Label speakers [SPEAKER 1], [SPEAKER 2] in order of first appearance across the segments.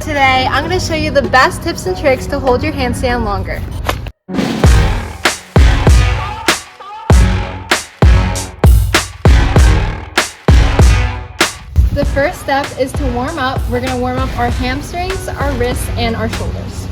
[SPEAKER 1] Today, I'm going to show you the best tips and tricks to hold your handstand longer. The first step is to warm up. We're going to warm up our hamstrings, our wrists, and our shoulders.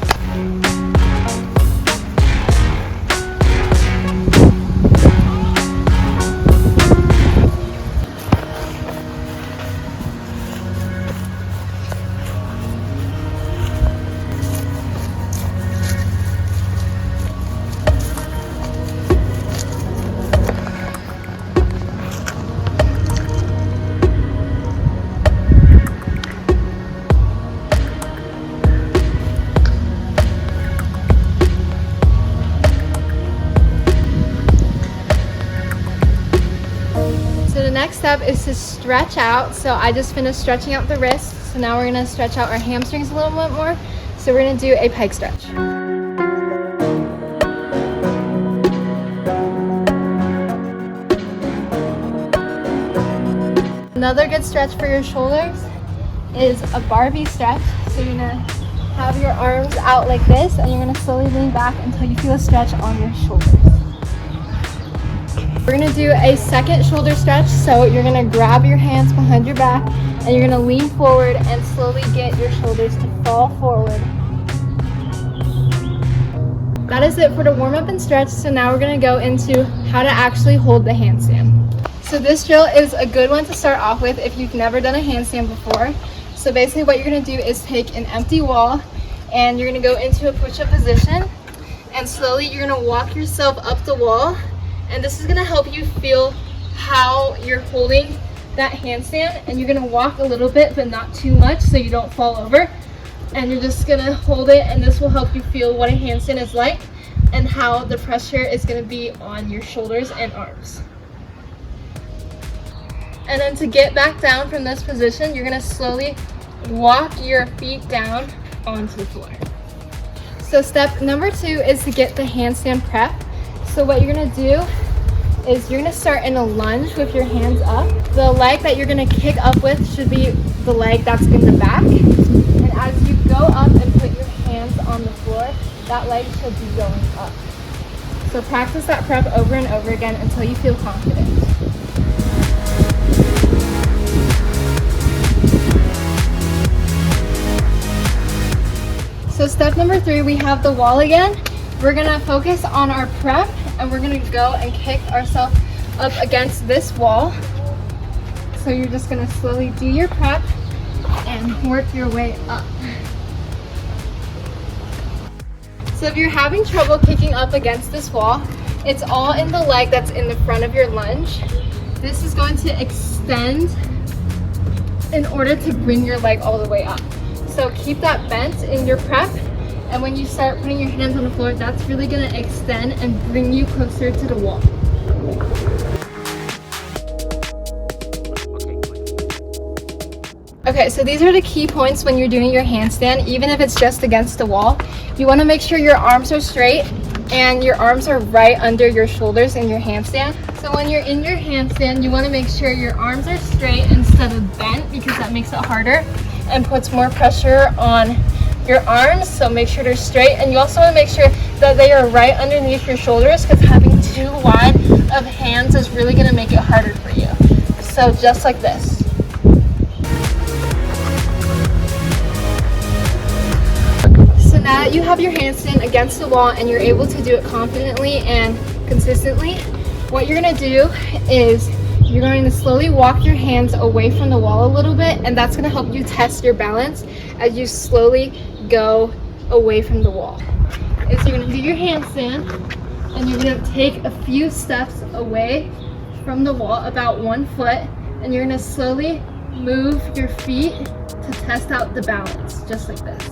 [SPEAKER 1] So the next step is to stretch out. So I just finished stretching out the wrists. So now we're going to stretch out our hamstrings a little bit more. So we're going to do a pike stretch. Another good stretch for your shoulders is a Barbie stretch. So you're going to have your arms out like this, and you're going to slowly lean back until you feel a stretch on your shoulders. We're going to do a second shoulder stretch. So you're going to grab your hands behind your back and you're going to lean forward and slowly get your shoulders to fall forward. That is it for the warm up and stretch. So now we're going to go into how to actually hold the handstand. So this drill is a good one to start off with if you've never done a handstand before. So basically what you're going to do is take an empty wall and you're going to go into a push-up position, and slowly you're going to walk yourself up the wall. And this is going to help you feel how you're holding that handstand, and you're going to walk a little bit but not too much so you don't fall over, and you're just going to hold it, and this will help you feel what a handstand is like and how the pressure is going to be on your shoulders and arms. And then to get back down from this position, you're going to slowly walk your feet down onto the floor. So step number 2 is to get the handstand prep. So what you're going to do is you're going to start in a lunge with your hands up. The leg that you're going to kick up with should be the leg that's in the back. And as you go up and put your hands on the floor, that leg should be going up. So practice that prep over and over again until you feel confident. So step number 3, we have the wall again. We're going to focus on our prep, and we're going to go and kick ourselves up against this wall. So you're just going to slowly do your prep and work your way up. So if you're having trouble kicking up against this wall, it's all in the leg that's in the front of your lunge. This is going to extend in order to bring your leg all the way up. So keep that bent in your prep. And when you start putting your hands on the floor, that's really going to extend and bring you closer to the wall. Okay, so these are the key points when you're doing your handstand, even if it's just against the wall. You want to make sure your arms are straight and your arms are right under your shoulders in your handstand. So when you're in your handstand, you want to make sure your arms are straight instead of bent, because that makes it harder and puts more pressure on your arms. So make sure they're straight, and you also want to make sure that they are right underneath your shoulders, because having too wide of hands is really going to make it harder for you. So just like this. So now that you have your handstand against the wall and you're able to do it confidently and consistently, what you're going to do is you're going to slowly walk your hands away from the wall a little bit, and that's going to help you test your balance as you slowly go away from the wall. Is you're going to do your handstand, and you're going to take a few steps away from the wall, about 1 foot, and you're going to slowly move your feet to test out the balance, just like this.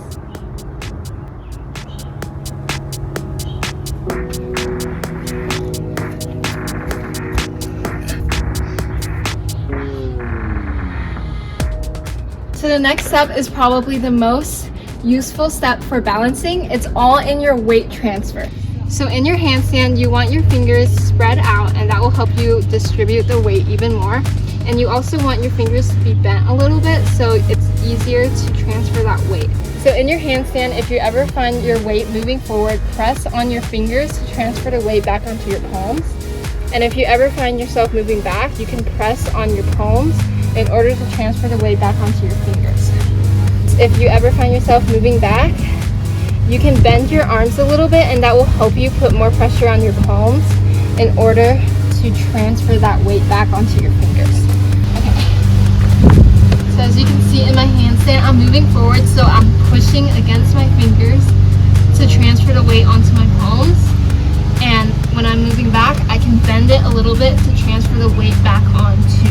[SPEAKER 1] So the next step is probably the most useful step for balancing. It's all in your weight transfer. So in your handstand, you want your fingers spread out, and that will help you distribute the weight even more. And you also want your fingers to be bent a little bit so it's easier to transfer that weight. So in your handstand, if you ever find your weight moving forward, press on your fingers to transfer the weight back onto your palms. And if you ever find yourself moving back, you can press on your palms in order to transfer the weight back onto your fingers. If you ever find yourself moving back, you can bend your arms a little bit, and that will help you put more pressure on your palms in order to transfer that weight back onto your fingers. So as you can see in my handstand, I'm moving forward, so I'm pushing against my fingers to transfer the weight onto my palms. And when I'm moving back, I can bend it a little bit to transfer the weight back onto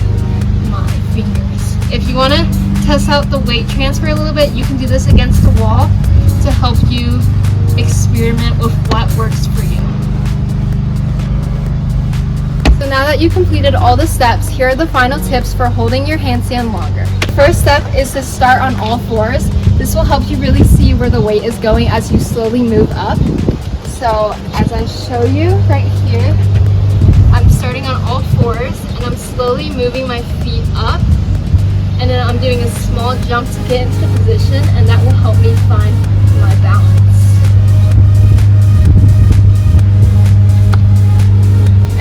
[SPEAKER 1] my fingers. If you want to test out the weight transfer a little bit, you can do this against the wall to help you experiment with what works for you. So now that you've completed all the steps, here are the final tips for holding your handstand longer. First step is to start on all fours. This will help you really see where the weight is going as you slowly move up. So as I show you right here, I'm starting on all fours and I'm slowly moving my feet up, and then I'm doing a small jump to get into the position, and that will help me find my balance.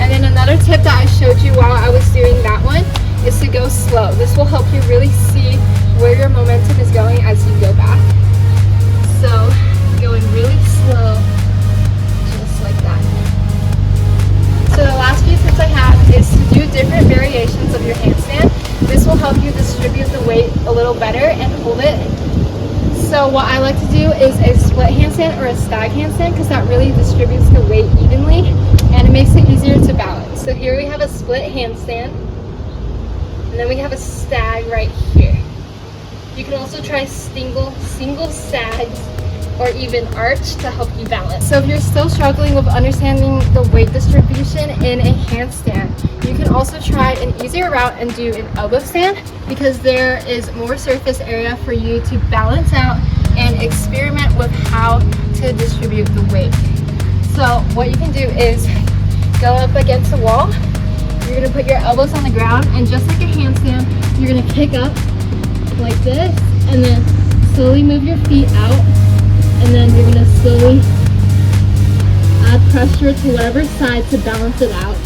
[SPEAKER 1] And then another tip that I showed you while I was doing that one is to go slow. This will help you really see where your momentum is going as you go back. So going really slow, just like that. So the last few tips I have is to do different variations of your handstand. This will help you distribute the weight a little better and hold it. So what I like to do is a split handstand or a stag handstand, because that really distributes the weight evenly and it makes it easier to balance. So here we have a split handstand, and then we have a stag right here. You can also try single stags or even arch to help you balance. So if you're still struggling with understanding the weight distribution in a handstand, you can also try an easier route and do an elbow stand, because there is more surface area for you to balance out and experiment with how to distribute the weight. So what you can do is go up against the wall. You're going to put your elbows on the ground, and just like a handstand, you're going to kick up like this, and then slowly move your feet out, and then you're going to slowly add pressure to whatever side to balance it out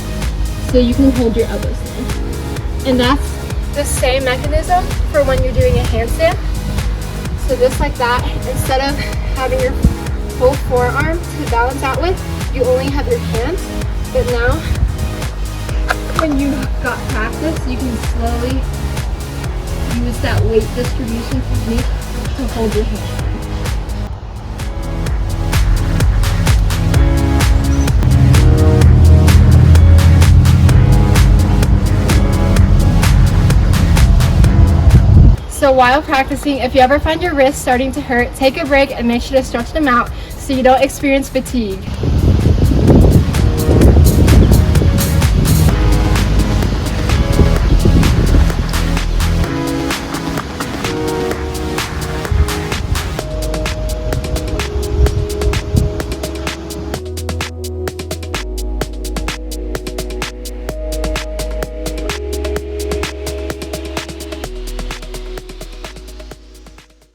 [SPEAKER 1] so you can hold your elbows in. And that's the same mechanism for when you're doing a handstand. So just like that, instead of having your whole forearm to balance out with, you only have your hands. But now, when you got practice, you can slowly use that weight distribution technique to hold your hand. So while practicing, if you ever find your wrists starting to hurt, take a break and make sure to stretch them out so you don't experience fatigue.